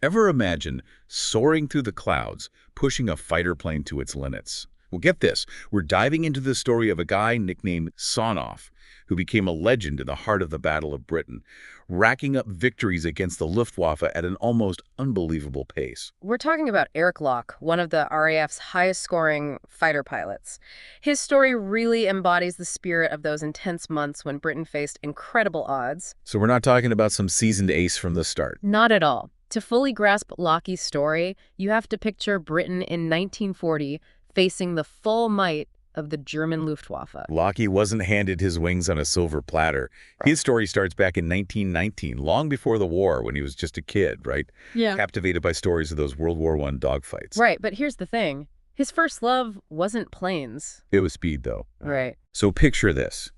Ever imagine soaring through the clouds, pushing a fighter plane to its limits? Well, get this. We're diving into the story of a guy nicknamed Sawn-Off, who became a legend in the heart of the Battle of Britain, racking up victories against the Luftwaffe at an almost unbelievable pace. We're talking about Eric Locke, one of the RAF's highest-scoring fighter pilots. His story really embodies the spirit of those intense months when Britain faced incredible odds. So we're not talking about some seasoned ace from the start. Not at all. To fully grasp Lockie's story, you have to picture Britain in 1940 facing the full might of the German Luftwaffe. Lockie wasn't handed his wings on a silver platter. His story starts back in 1919, long before the war, when he was just a kid, right? Yeah. Captivated by stories of those World War I dogfights. Right, but here's the thing. His first love wasn't planes. It was speed, though. Right. So picture this.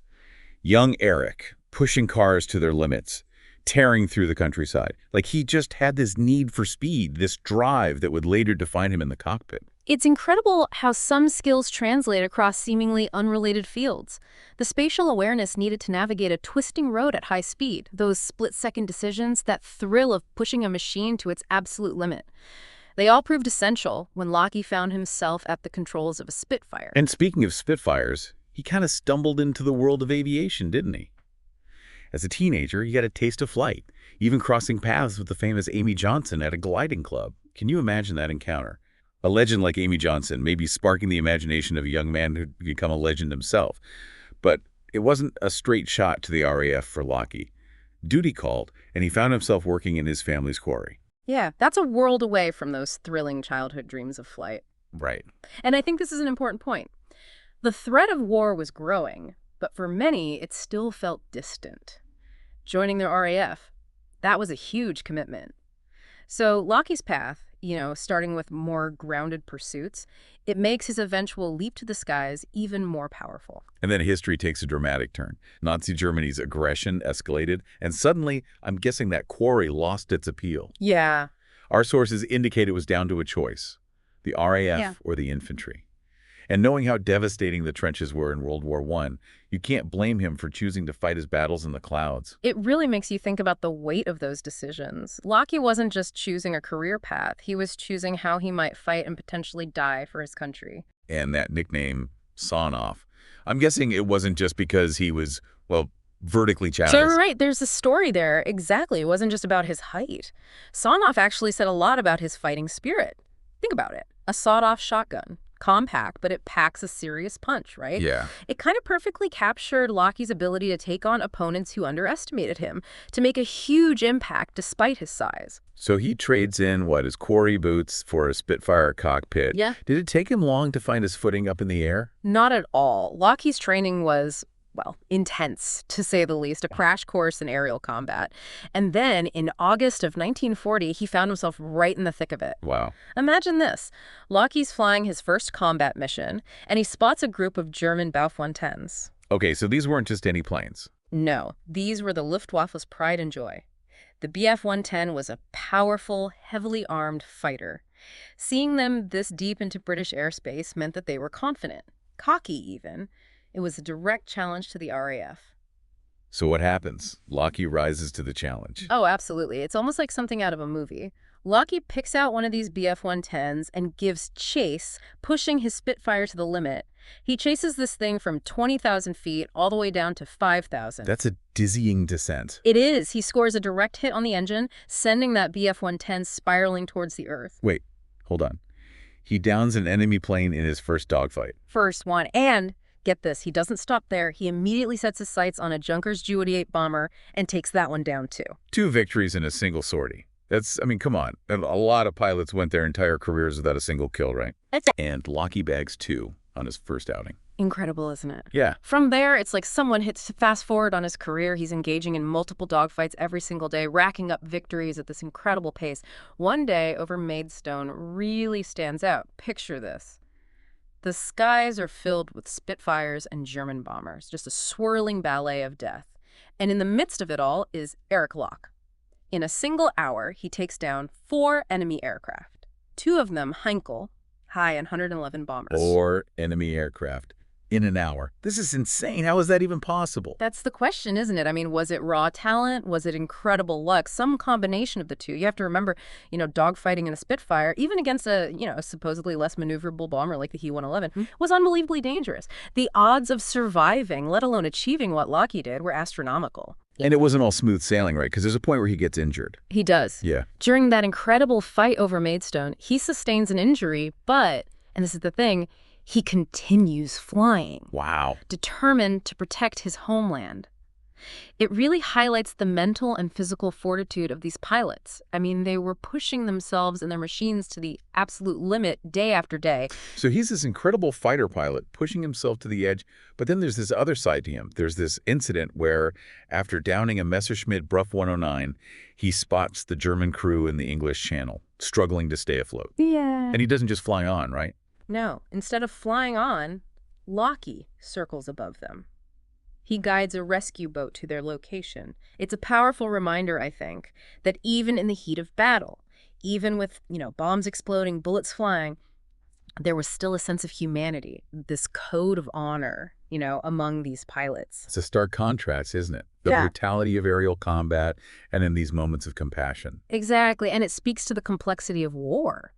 Young Eric, pushing cars to their limits, tearing through the countryside. Like he just had this need for speed, this drive that would later define him in the cockpit. It's incredible how some skills translate across seemingly unrelated fields. The spatial awareness needed to navigate a twisting road at high speed, those split-second decisions, that thrill of pushing a machine to its absolute limit. They all proved essential when Lockie found himself at the controls of a Spitfire. And speaking of Spitfires, he kind of stumbled into the world of aviation, didn't he? As a teenager, he got a taste of flight, even crossing paths with the famous Amy Johnson at a gliding club. Can you imagine that encounter? A legend like Amy Johnson may be sparking the imagination of a young man who'd become a legend himself. But it wasn't a straight shot to the RAF for Lockie. Duty called, and he found himself working in his family's quarry. Yeah, that's a world away from those thrilling childhood dreams of flight. Right. And I think this is an important point. The threat of war was growing, but for many, it still felt distant. Joining the RAF, that was a huge commitment. So Lockie's path, starting with more grounded pursuits, it makes his eventual leap to the skies even more powerful. And then history takes a dramatic turn. Nazi Germany's aggression escalated, and suddenly, I'm guessing that quarry lost its appeal. Yeah. Our sources indicate it was down to a choice, the RAF or the infantry. And knowing how devastating the trenches were in World War I, you can't blame him for choosing to fight his battles in the clouds. It really makes you think about the weight of those decisions. Lockie wasn't just choosing a career path. He was choosing how he might fight and potentially die for his country. And that nickname, Sawn-Off, I'm guessing it wasn't just because he was, vertically challenged. So, right, there's a story there. Exactly. It wasn't just about his height. Sawn-Off actually said a lot about his fighting spirit. Think about it. A sawed-off shotgun. Compact, but it packs a serious punch, right? Yeah. It kind of perfectly captured Lockie's ability to take on opponents who underestimated him, to make a huge impact despite his size. So he trades in, his quarry boots for a Spitfire cockpit. Yeah. Did it take him long to find his footing up in the air? Not at all. Lockie's training was, intense, to say the least, a crash course in aerial combat. And then, in August of 1940, he found himself right in the thick of it. Wow. Imagine this. Lockie's flying his first combat mission, and he spots a group of German Bf 110s. Okay, so these weren't just any planes. No, these were the Luftwaffe's pride and joy. The Bf 110 was a powerful, heavily armed fighter. Seeing them this deep into British airspace meant that they were confident, cocky even. It was a direct challenge to the RAF. So what happens? Lockie rises to the challenge. Oh, absolutely. It's almost like something out of a movie. Lockie picks out one of these Bf 110s and gives chase, pushing his Spitfire to the limit. He chases this thing from 20,000 feet all the way down to 5,000. That's a dizzying descent. It is. He scores a direct hit on the engine, sending that Bf 110 spiraling towards the Earth. Wait, hold on. He downs an enemy plane in his first dogfight. First one. And get this, he doesn't stop there. He immediately sets his sights on a Junkers Ju-88 bomber and takes that one down too. 2 victories in a single sortie. Come on. A lot of pilots went their entire careers without a single kill, right? And Lockie bags 2 on his first outing. Incredible, isn't it? Yeah. From there, it's like someone hits fast forward on his career. He's engaging in multiple dogfights every single day, racking up victories at this incredible pace. One day over Maidstone really stands out. Picture this. The skies are filled with Spitfires and German bombers, just a swirling ballet of death. And in the midst of it all is Eric Locke. In a single hour, he takes down 4 enemy aircraft. 2 of them Heinkel, high and 111 bombers. 4 enemy aircraft. in an hour. This is insane. How is that even possible? That's the question, isn't it? I mean, was it raw talent? Was it incredible luck? Some combination of the two. You have to remember, dogfighting in a Spitfire, even against a supposedly less maneuverable bomber like the He-111, was unbelievably dangerous. The odds of surviving, let alone achieving what Lockie did, were astronomical. And it wasn't all smooth sailing, right? Because there's a point where he gets injured. He does. Yeah. During that incredible fight over Maidstone, he sustains an injury, but, and this is the thing, he continues flying. Wow. Determined to protect his homeland. It really highlights the mental and physical fortitude of these pilots. I mean, they were pushing themselves and their machines to the absolute limit day after day. So he's this incredible fighter pilot pushing himself to the edge, but then there's this other side to him. There's this incident where, after downing a Messerschmitt Bruff 109, he spots the German crew in the English Channel, struggling to stay afloat. Yeah. And he doesn't just fly on, right? No, instead of flying on, Lockie circles above them. He guides a rescue boat to their location. It's a powerful reminder, I think, that even in the heat of battle, even with, bombs exploding, bullets flying, there was still a sense of humanity, this code of honor, among these pilots. It's a stark contrast, isn't it? The Yeah. brutality of aerial combat and then these moments of compassion. Exactly, and it speaks to the complexity of war.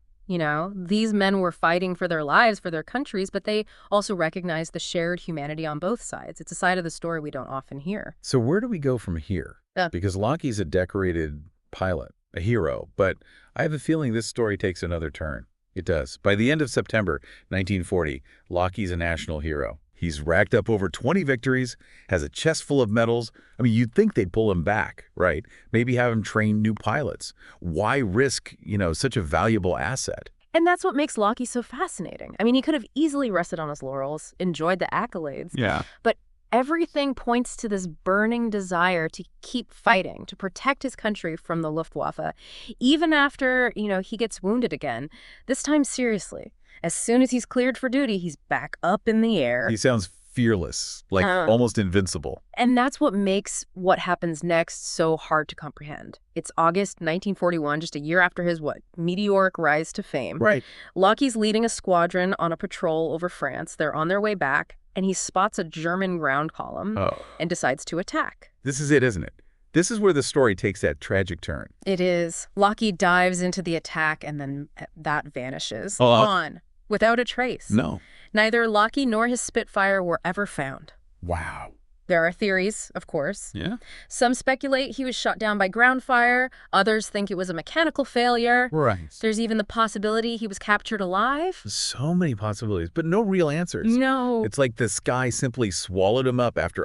These men were fighting for their lives, for their countries, but they also recognized the shared humanity on both sides. It's a side of the story we don't often hear. So where do we go from here? Because Lockie's a decorated pilot, a hero, but I have a feeling this story takes another turn. It does. By the end of September 1940, Lockie's a national hero. He's racked up over 20 victories, has a chest full of medals. I mean, you'd think they'd pull him back, right? Maybe have him train new pilots. Why risk, such a valuable asset? And that's what makes Lockie so fascinating. I mean, he could have easily rested on his laurels, enjoyed the accolades. Yeah. But everything points to this burning desire to keep fighting, to protect his country from the Luftwaffe, even after, he gets wounded again, this time seriously. As soon as he's cleared for duty, he's back up in the air. He sounds fearless, like almost invincible. And that's what makes what happens next so hard to comprehend. It's August 1941, just a year after his, meteoric rise to fame. Right. Lockie's leading a squadron on a patrol over France. They're on their way back, and he spots a German ground column and decides to attack. This is it, isn't it? This is where the story takes that tragic turn. It is. Lockie dives into the attack, and then that vanishes. Oh, without a trace. No. Neither Lockie nor his Spitfire were ever found. Wow. There are theories, of course. Yeah? Some speculate he was shot down by ground fire. Others think it was a mechanical failure. Right. There's even the possibility he was captured alive. So many possibilities, but no real answers. No. It's like the sky simply swallowed him up after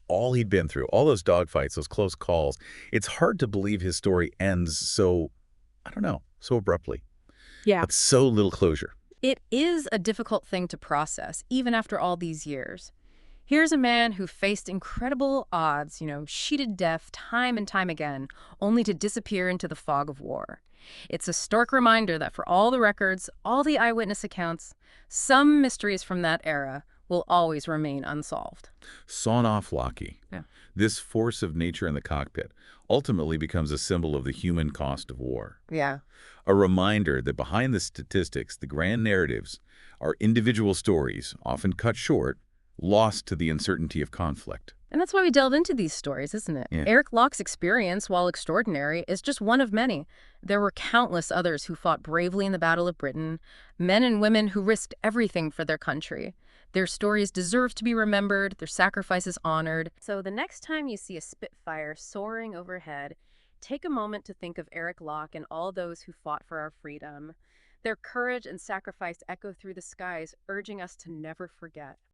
all he'd been through, all those dogfights, those close calls. It's hard to believe his story ends so abruptly. Yeah. With so little closure. It is a difficult thing to process, even after all these years. Here's a man who faced incredible odds, sheeted death time and time again, only to disappear into the fog of war. It's a stark reminder that for all the records, all the eyewitness accounts, some mysteries from that era will always remain unsolved. Sawn-Off Lockie. Yeah. This force of nature in the cockpit ultimately becomes a symbol of the human cost of war. Yeah. A reminder that behind the statistics, the grand narratives, are individual stories, often cut short, lost to the uncertainty of conflict. And that's why we delve into these stories, isn't it? Yeah. Eric Locke's experience, while extraordinary, is just one of many. There were countless others who fought bravely in the Battle of Britain, men and women who risked everything for their country. Their stories deserve to be remembered, their sacrifices honored. So the next time you see a Spitfire soaring overhead, take a moment to think of Eric Locke and all those who fought for our freedom. Their courage and sacrifice echo through the skies, urging us to never forget.